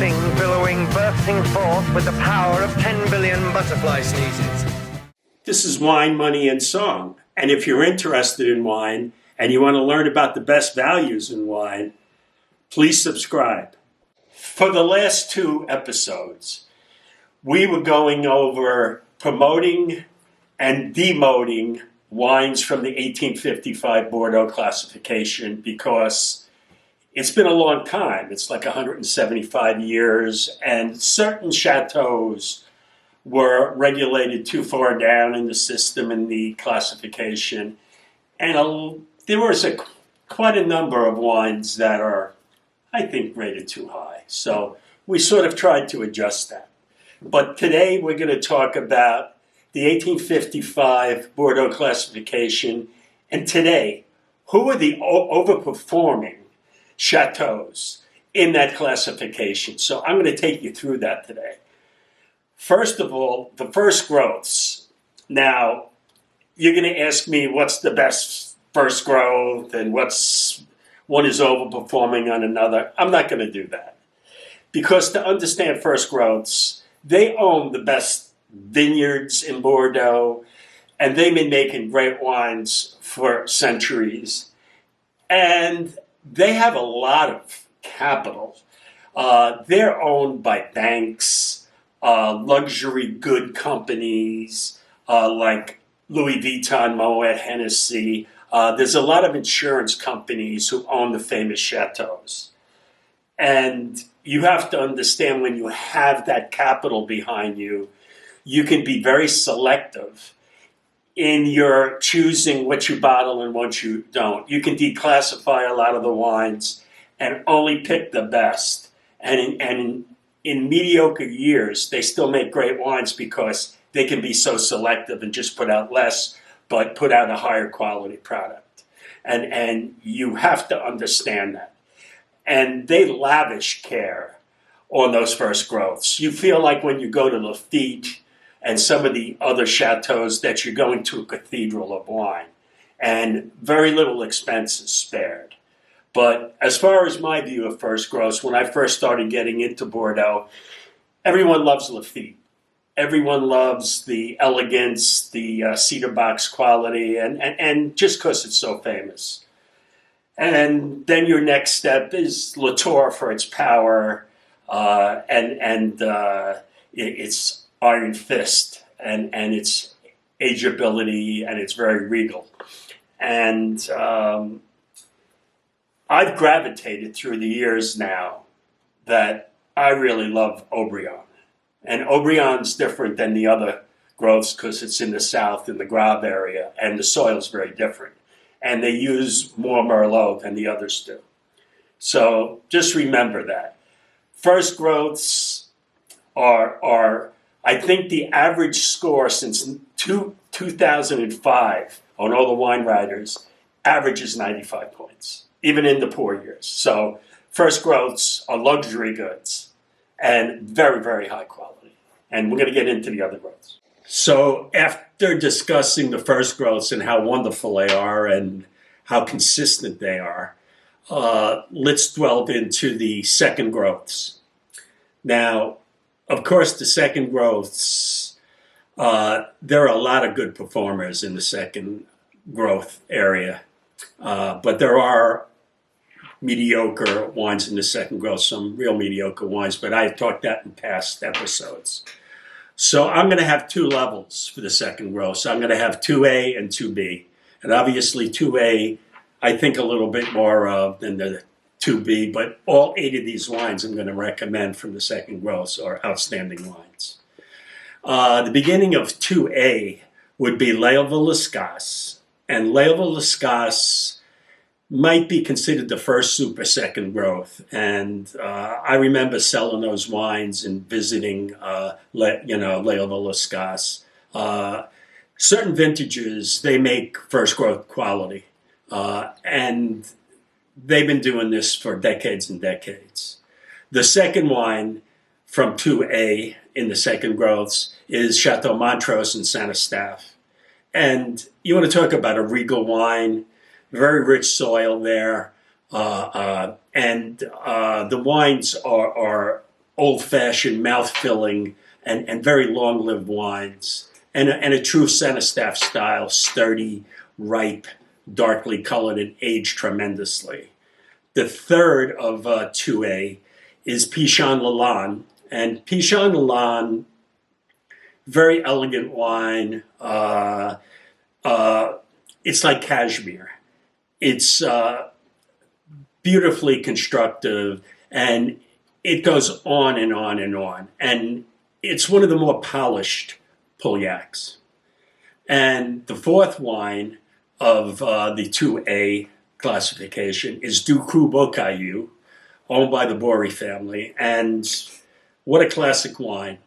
thing billowing, bursting forth with the power of 10 billion butterfly sneezes. This is Wine, Money, and Song. And if you're interested in wine and you want to learn about the best values in wine, please subscribe. For the last two episodes, we were going over promoting and demoting wines from the 1855 Bordeaux classification because it's been a long time. It's like 175 years, and certain chateaus were regulated too far down in the system in the classification. And there was quite a number of wines that are, I think, rated too high. So we sort of tried to adjust that. But today we're going to talk about the 1855 Bordeaux classification. And today, who are the overperforming chateaus in that classification? So I'm going to take you through that today. First of all, the first growths. Now, you're going to ask me what's the best first growth and one is overperforming on another. I'm not going to do that. Because to understand first growths, they own the best vineyards in Bordeaux, and they've been making great wines for centuries. And they have a lot of capital. They're owned by banks, luxury good companies like Louis Vuitton, Moet Hennessy. There's a lot of insurance companies who own the famous chateaus. And you have to understand, when you have that capital behind you, you can be very selective in your choosing what you bottle and what you don't. You can declassify a lot of the wines and only pick the best. And in mediocre years, they still make great wines because they can be so selective and just put out less, but put out a higher quality product. And you have to understand that. And they lavish care on those first growths. You feel like when you go to Lafite and some of the other chateaus that you're going to a cathedral of wine, and very little expense is spared. But as far as my view of first growths, when I first started getting into Bordeaux, everyone loves Lafite. Everyone loves the elegance, the cedar box quality, and just because it's so famous. And then your next step is Latour for its power and its iron fist and its ageability, and it's very regal. And I've gravitated through the years now that I really love Haut-Brion. And Haut-Brion's different than the other growths because it's in the south, in the Graves area, and the soil's very different. And they use more Merlot than the others do. So just remember that. First growths are I think the average score since 2005 on all the wine writers averages 95 points, even in the poor years. So first growths are luxury goods and very, very high quality. And we're going to get into the other growths. So after discussing the first growths and how wonderful they are and how consistent they are, let's delve into the second growths. Now, of course, the second growths, there are a lot of good performers in the second growth area, but there are mediocre wines in the second growth, some real mediocre wines, but I've talked that in past episodes. So I'm going to have two levels for the second growth. So I'm going to have 2A and 2B. And obviously 2A, I think a little bit more of than the 2B, but all 8 of these wines I'm going to recommend from the second growth are outstanding wines. The beginning of 2A would be Léoville-Lascasse. And Léoville-Lascasse might be considered the first super second growth. And I remember selling those wines and visiting, Léoville-Lascasse. Certain vintages, they make first growth quality. And they've been doing this for decades and decades. The second wine from 2A in the second growths is Chateau Montrose in Saint-Eustache. And you want to talk about a regal wine, very rich soil there. And the wines are old-fashioned, mouth-filling, and very long-lived wines. And a true Staff style, sturdy, ripe, darkly colored, and aged tremendously. The third of 2A is Pichon Lalande. And Pichon Lalande, very elegant wine. It's like cashmere. It's beautifully constructive, and it goes on and on and on. And it's one of the more polished Pauillacs. And the fourth wine of the 2A classification is Du Cru Beaucaillou, owned by the Bory family. And what a classic wine.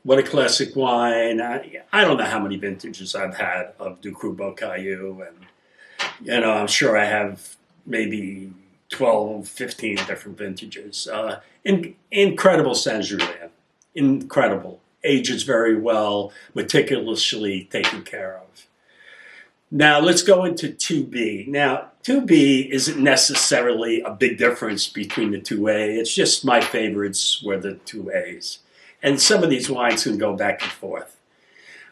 What a classic wine. I don't know how many vintages I've had of Du Cru Beaucaillou. And, I'm sure I have maybe 12, 15 different vintages. Incredible Saint-Julien. Incredible. Ages very well, meticulously taken care of. Now, let's go into 2B. Now, 2B isn't necessarily a big difference between the 2A. It's just my favorites were the 2As. And some of these wines can go back and forth.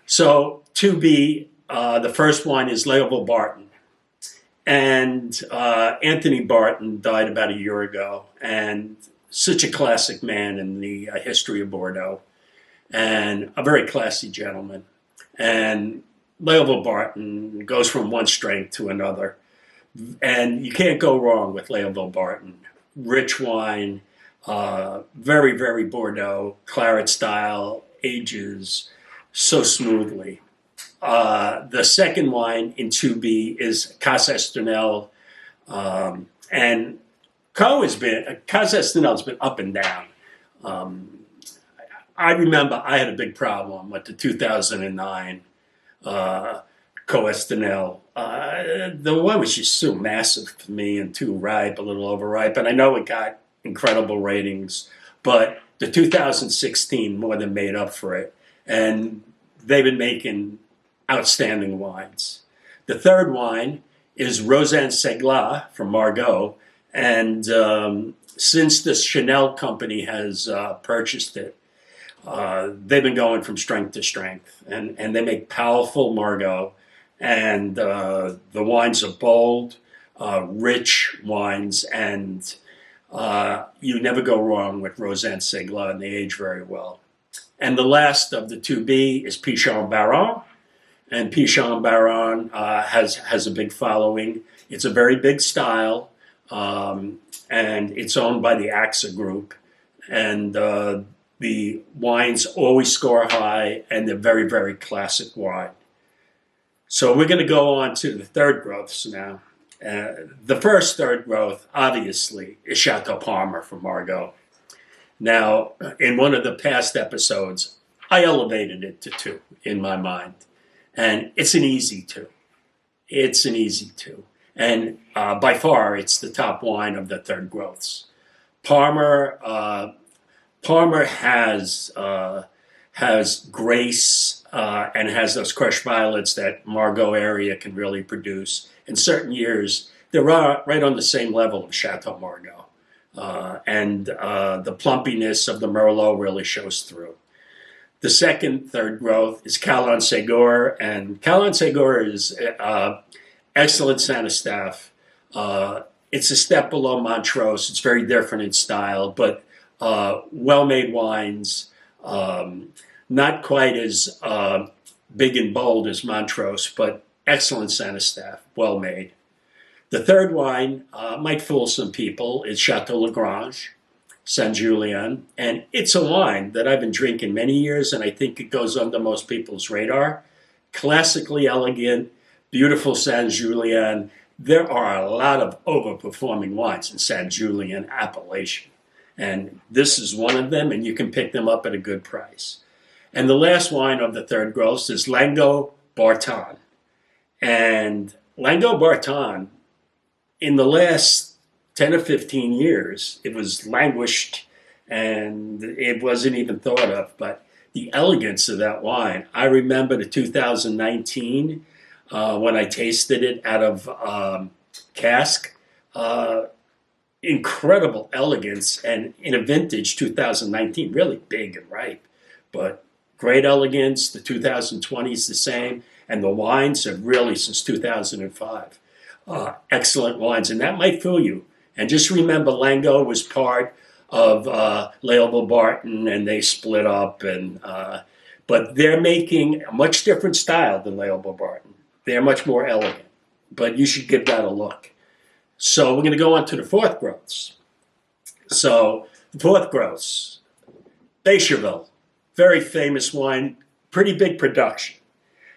So, 2B, the first wine is Léopold Barton. And Anthony Barton died about a year ago. And such a classic man in the history of Bordeaux. And a very classy gentleman. And Léopold Barton goes from one strength to another. And you can't go wrong with Léopold Barton. Rich wine, very, very Bordeaux, claret style, ages so smoothly. The second wine in 2B is Casa Esternel. And Casa Esternel's been up and down. I remember I had a big problem with the 2009 Esternel. The one was just so massive for me and too ripe, a little overripe. And I know it got incredible ratings, but the 2016 more than made up for it. And they've been making outstanding wines. The third wine is Rosanne Segla from Margaux. And since the Chanel company has purchased it, they've been going from strength to strength, and they make powerful Margaux, and the wines are bold, rich wines, and you never go wrong with Rosanne Segla, and they age very well. And the last of the 2B is Pichon Baron, and Pichon Baron has a big following. It's a very big style, and it's owned by the AXA Group, and the wines always score high, and they're very, very classic wine. So we're going to go on to the third growths now. The first third growth, obviously, is Chateau Parmer from Margaux. Now, in one of the past episodes, I elevated it to 2 in my mind. And it's an easy 2. It's an easy 2. And by far, it's the top wine of the third growths. Parmer has grace and has those crushed violets that Margaux area can really produce. In certain years, they're right on the same level of Chateau Margaux. And the plumpiness of the Merlot really shows through. The second third growth is Calon Ségur, and Calon Ségur is excellent Saint-Estèphe. It's a step below Montrose. It's very different in style, but well-made wines, not quite as big and bold as Montrose, but excellent Saint-Estèphe, well-made. The third wine might fool some people. It's Chateau Lagrange, Saint-Julien, and it's a wine that I've been drinking many years, and I think it goes under most people's radar. Classically elegant, beautiful Saint-Julien. There are a lot of overperforming wines in Saint-Julien appellation. And this is one of them, and you can pick them up at a good price. And the last wine of the third growth is Languedoc Barton. And Languedoc Barton, in the last 10 or 15 years, it was languished and it wasn't even thought of. But the elegance of that wine, I remember the 2019 when I tasted it out of cask. incredible elegance, and in a vintage 2019, really big and ripe, but great elegance. The 2020 is the same, and the wines have really since 2005. Excellent wines, and that might fool you. And just remember, Lango was part of Leibel Barton, and they split up, and but they're making a much different style than Leibel Barton. They're much more elegant, but you should give that a look. So we're going to go on to the fourth growths. So the fourth growths, Becherville, very famous wine, pretty big production.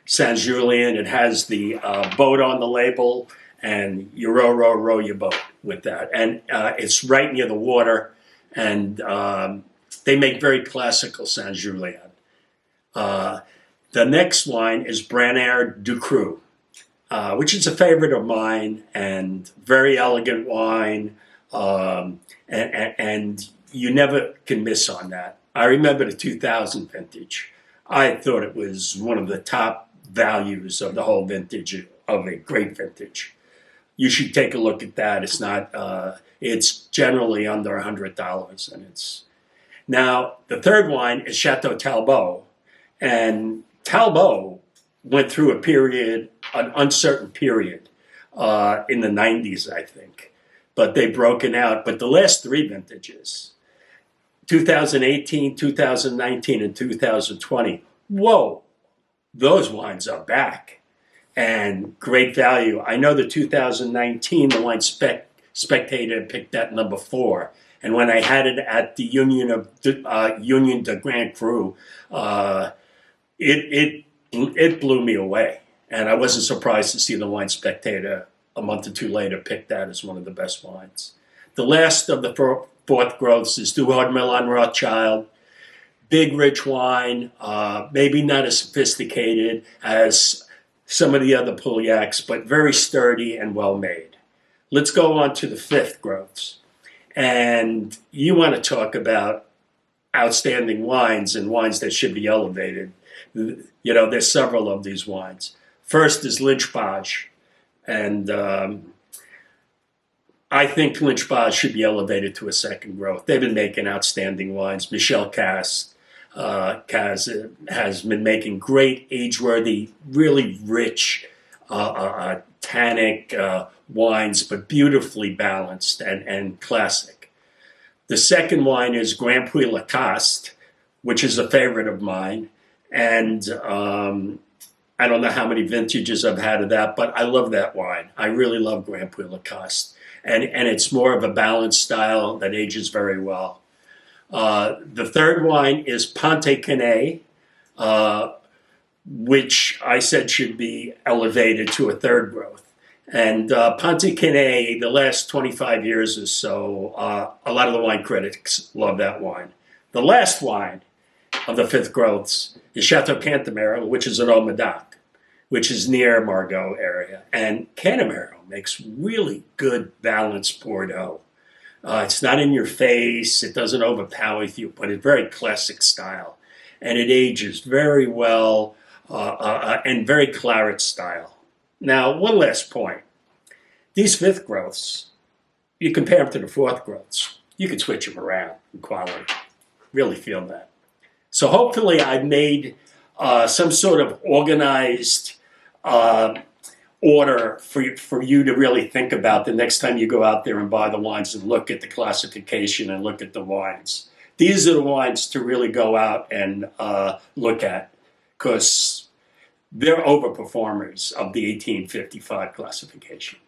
Saint Julien, it has the boat on the label, and you row your boat with that. And it's right near the water, and they make very classical Saint Julien. The next wine is Branard du Cru, which is a favorite of mine, and very elegant wine, and you never can miss on that. I remember the 2000 vintage. I thought it was one of the top values of the whole vintage, of a great vintage. You should take a look at that. It's not. It's generally under $100, and it's now the third wine is Chateau Talbot, and Talbot went through a period, an uncertain period, in the 90s, I think, but they've broken out. But the last three vintages, 2018, 2019, and 2020, whoa, those wines are back and great value. I know the 2019, the Wine Spectator picked that number 4. And when I had it at the Union de Grand Cru, it blew me away. And I wasn't surprised to see the Wine Spectator a month or two later pick that as one of the best wines. The last of the fourth growths is Duhard Milan Rothschild. Big, rich wine, maybe not as sophisticated as some of the other Pouliacs, but very sturdy and well made. Let's go on to the fifth growths. And you want to talk about outstanding wines and wines that should be elevated. You know, there's several of these wines. First is Lynch-Bages, and I think Lynch-Bages should be elevated to a second growth. They've been making outstanding wines. Michel Caz has been making great, age-worthy, really rich, tannic wines, but beautifully balanced and classic. The second wine is Grand Puy Lacoste, which is a favorite of mine. And I don't know how many vintages I've had of that, but I love that wine. I really love Grand Puy Lacoste. And it's more of a balanced style that ages very well. The third wine is Pontet Canet, which I said should be elevated to a third growth. And Pontet Canet, the last 25 years or so, a lot of the wine critics love that wine. The last wine of the fifth growths is Chateau Cantemerle, which is an Haut-Medoc, which is near Margaux area. And Cantemerle makes really good balanced Bordeaux. It's not in your face, it doesn't overpower you, but it's very classic style. And it ages very well and very claret style. Now, one last point. These fifth growths, you compare them to the fourth growths, you can switch them around in quality. Really feel that. So hopefully I've made some sort of organized order for you to really think about the next time you go out there and buy the wines and look at the classification and look at the wines. These are the wines to really go out and look at, because they're overperformers of the 1855 classification.